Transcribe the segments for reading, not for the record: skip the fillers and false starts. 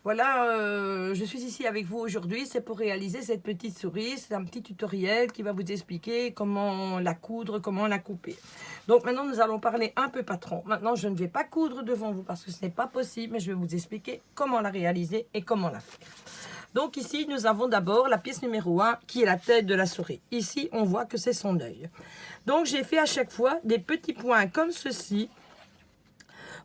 Voilà, je suis ici avec vous aujourd'hui, c'est pour réaliser cette petite souris. C'est un petit tutoriel qui va vous expliquer comment la coudre, comment la couper. Donc maintenant, nous allons parler un peu patron. Maintenant, je ne vais pas coudre devant vous parce que ce n'est pas possible, mais je vais vous expliquer comment la réaliser et comment la faire. Donc ici, nous avons d'abord la pièce numéro 1 qui est la tête de la souris. Ici, on voit que c'est son œil. Donc j'ai fait à chaque fois des petits points comme ceci,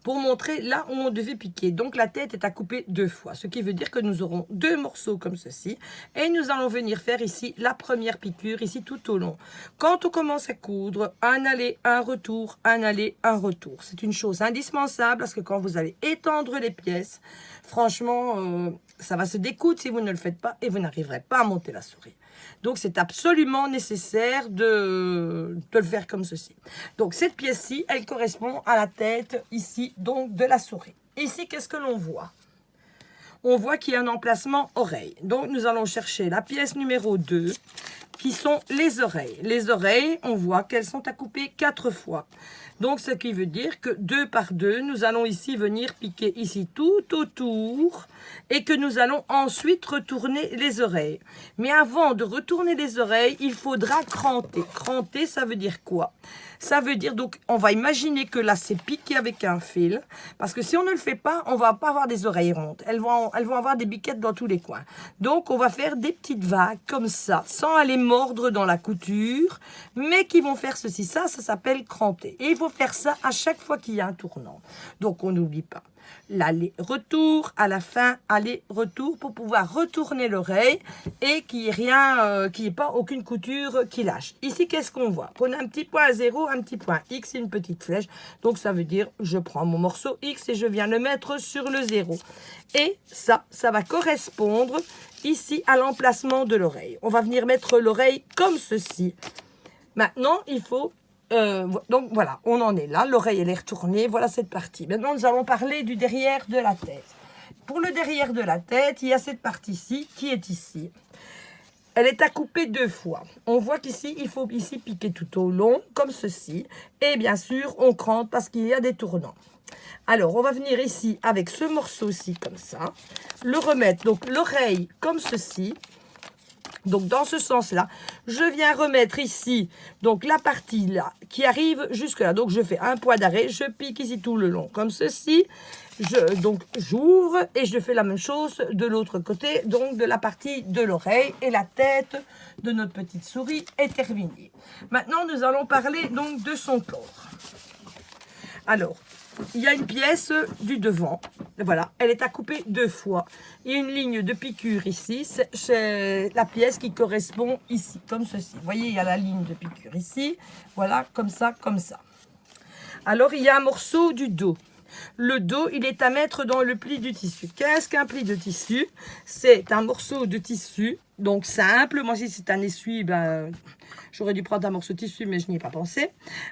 pour montrer là où on devait piquer. Donc la tête est à couper 2 fois, ce qui veut dire que nous aurons 2 morceaux comme ceci. Et nous allons venir faire ici la première piqûre, ici tout au long. Quand on commence à coudre, un aller, un retour, un aller, un retour. C'est une chose indispensable parce que quand vous allez étendre les pièces, franchement, ça va se découdre si vous ne le faites pas et vous n'arriverez pas à monter la souris. Donc, c'est absolument nécessaire de le faire comme ceci. Donc, cette pièce-ci, elle correspond à la tête ici, donc de la souris. Ici, qu'est-ce que l'on voit? On voit qu'il y a un emplacement oreille. Donc, nous allons chercher la pièce numéro 2, qui sont les oreilles. Les oreilles, on voit qu'elles sont à couper 4 fois. Donc, ce qui veut dire que 2 par 2, nous allons ici venir piquer ici tout autour et que nous allons ensuite retourner les oreilles. Mais avant de retourner les oreilles, il faudra cranter. Cranter, ça veut dire quoi? Ça veut dire, donc, on va imaginer que là, c'est piqué avec un fil. Parce que si on ne le fait pas, on ne va pas avoir des oreilles rondes. Elles vont avoir des biquettes dans tous les coins. Donc, on va faire des petites vagues comme ça, sans aller mordre dans la couture, mais qui vont faire ceci. Ça s'appelle cranter. Et il faut faire ça à chaque fois qu'il y a un tournant. Donc, on n'oublie pas l'aller-retour, à la fin, aller-retour, pour pouvoir retourner l'oreille et qu'il n'y ait rien, qu'il n'y ait pas aucune couture qui lâche. Ici, qu'est-ce qu'on voit? On a un petit point 0, un petit point X et une petite flèche. Donc, ça veut dire, je prends mon morceau X et je viens le mettre sur le 0. Et ça va correspondre ici à l'emplacement de l'oreille. On va venir mettre l'oreille comme ceci. Maintenant, il faut... donc voilà, on en est là, l'oreille elle est retournée, voilà cette partie. Maintenant nous allons parler du derrière de la tête. Pour le derrière de la tête, il y a cette partie-ci qui est ici. Elle est à couper 2 fois. On voit qu'ici, il faut ici piquer tout au long, comme ceci. Et bien sûr, on crante parce qu'il y a des tournants. Alors, on va venir ici avec ce morceau-ci comme ça. Le remettre, donc l'oreille comme ceci. Donc, dans ce sens-là, je viens remettre ici, donc la partie là, qui arrive jusque là. Donc, je fais un point d'arrêt, je pique ici tout le long, comme ceci. Donc, j'ouvre et je fais la même chose de l'autre côté, donc de la partie de l'oreille. Et la tête de notre petite souris est terminée. Maintenant, nous allons parler donc de son corps. Alors, il y a une pièce du devant, voilà, elle est à couper 2 fois. Il y a une ligne de piqûre ici, c'est la pièce qui correspond ici, comme ceci. Vous voyez, il y a la ligne de piqûre ici, voilà, comme ça, comme ça. Alors, il y a un morceau du dos. Le dos, il est à mettre dans le pli du tissu. Qu'est-ce qu'un pli de tissu? C'est un morceau de tissu, donc simple. Moi, si c'est un essuie, j'aurais dû prendre un morceau de tissu, mais je n'y ai pas pensé.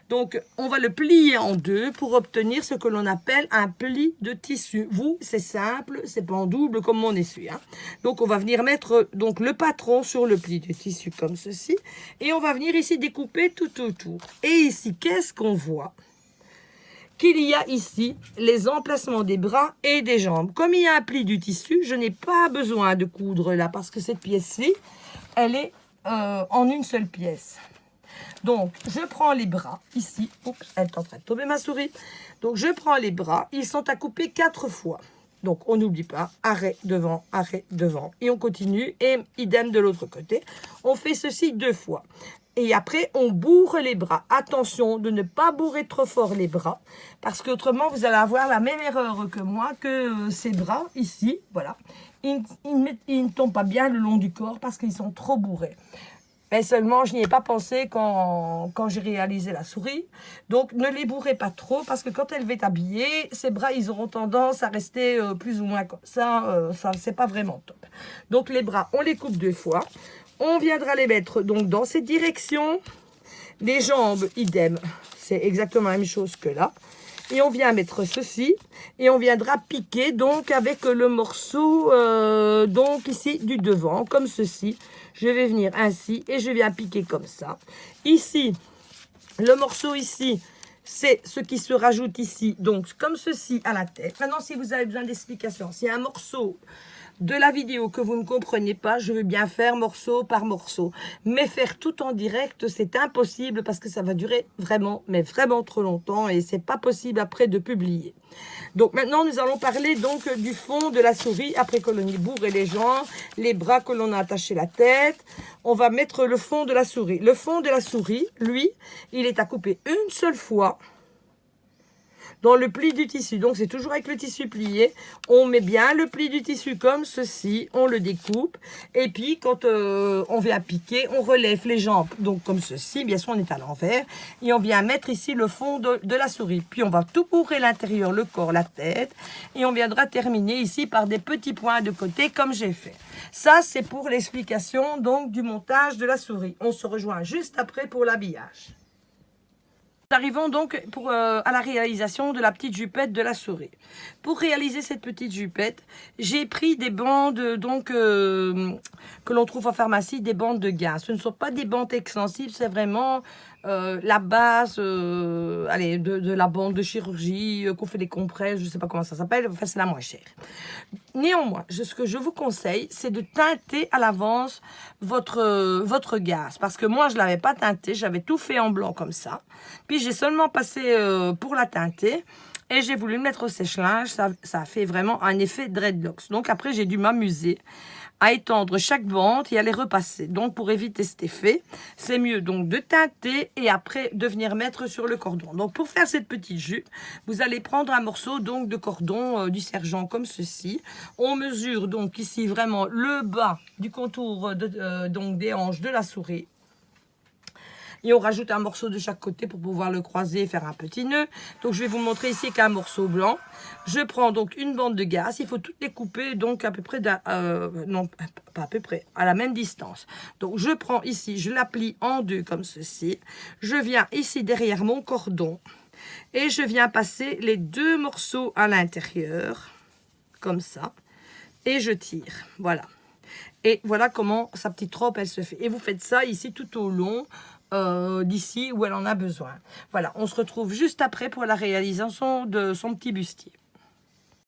Donc, on va le plier en 2 pour obtenir ce que l'on appelle un pli de tissu. Vous, c'est simple, c'est pas en double comme mon essuie. Hein. Donc, on va venir mettre donc, le patron sur le pli de tissu comme ceci. Et on va venir ici découper tout autour. Et ici, qu'est-ce qu'on voit? Qu'il y a ici les emplacements des bras et des jambes. Comme il y a un pli du tissu, je n'ai pas besoin de coudre là parce que cette pièce-ci, elle est en une seule pièce. Donc, je prends les bras ici. Oups, elle est en train de tomber ma souris. Donc, je prends les bras. Ils sont à couper 4 fois. Donc, on n'oublie pas, arrêt devant, et on continue, et idem de l'autre côté. On fait ceci 2 fois. Et après, on bourre les bras. Attention de ne pas bourrer trop fort les bras, parce qu'autrement, vous allez avoir la même erreur que moi, que ces bras, ici, voilà. Ils ne tombent pas bien le long du corps, parce qu'ils sont trop bourrés. Mais seulement, je n'y ai pas pensé quand j'ai réalisé la souris. Donc, ne les bourrez pas trop, parce que quand elle va être habillée, ses bras, ils auront tendance à rester plus ou moins comme ça. Ça, c'est pas vraiment top. Donc, les bras, on les coupe 2 fois. On viendra les mettre donc dans cette direction. Les jambes, idem. C'est exactement la même chose que là. Et on vient mettre ceci. Et on viendra piquer donc avec le morceau donc ici du devant, comme ceci. Je vais venir ainsi et je viens piquer comme ça. Ici, le morceau ici, c'est ce qui se rajoute ici, donc comme ceci à la tête. Maintenant, si vous avez besoin d'explications, s'il y a un morceau de la vidéo que vous ne comprenez pas, je veux bien faire morceau par morceau. Mais faire tout en direct, c'est impossible parce que ça va durer vraiment, mais vraiment trop longtemps et c'est pas possible après de publier. Donc maintenant, nous allons parler donc du fond de la souris après que l'on ait bourré les jambes, les bras que l'on a attaché la tête. On va mettre le fond de la souris. Le fond de la souris, lui, il est à couper une seule fois dans le pli du tissu. Donc c'est toujours avec le tissu plié. On met bien le pli du tissu comme ceci, on le découpe. Et puis quand on vient piquer, on relève les jambes. Donc comme ceci, bien sûr on est à l'envers. Et on vient mettre ici le fond de la souris. Puis on va tout bourrer l'intérieur, le corps, la tête. Et on viendra terminer ici par des petits points de côté comme j'ai fait. Ça c'est pour l'explication donc du montage de la souris. On se rejoint juste après pour l'habillage. Nous arrivons donc à la réalisation de la petite jupette de la souris. Pour réaliser cette petite jupette, j'ai pris des bandes donc, que l'on trouve en pharmacie, des bandes de gain. Ce ne sont pas des bandes extensibles, c'est vraiment la base allez, de la bande de chirurgie, qu'on fait des compresses, je ne sais pas comment ça s'appelle, enfin c'est la moins chère. Néanmoins, ce que je vous conseille, c'est de teinter à l'avance votre gaze. Parce que moi, je ne l'avais pas teinté, j'avais tout fait en blanc comme ça. Puis j'ai seulement passé pour la teinter. Et j'ai voulu le mettre au sèche-linge, ça a fait vraiment un effet dreadlocks. Donc après, j'ai dû m'amuser à étendre chaque bande et à les repasser. Donc pour éviter cet effet, c'est mieux donc de teinter et après de venir mettre sur le cordon. Donc pour faire cette petite jupe, vous allez prendre un morceau donc de cordon du sergent comme ceci. On mesure donc ici vraiment le bas du contour donc des hanches de la souris. Et on rajoute un morceau de chaque côté pour pouvoir le croiser et faire un petit nœud. Donc je vais vous montrer ici qu'un morceau blanc. Je prends donc une bande de gaze. Il faut toutes les couper donc à peu près, non pas à peu près, à la même distance. Donc je prends ici, je la plie en deux comme ceci. Je viens ici derrière mon cordon et je viens passer les deux morceaux à l'intérieur comme ça. Et je tire, voilà. Et voilà comment sa petite robe elle se fait. Et vous faites ça ici tout au long d'ici où elle en a besoin. Voilà, on se retrouve juste après pour la réalisation de son petit bustier.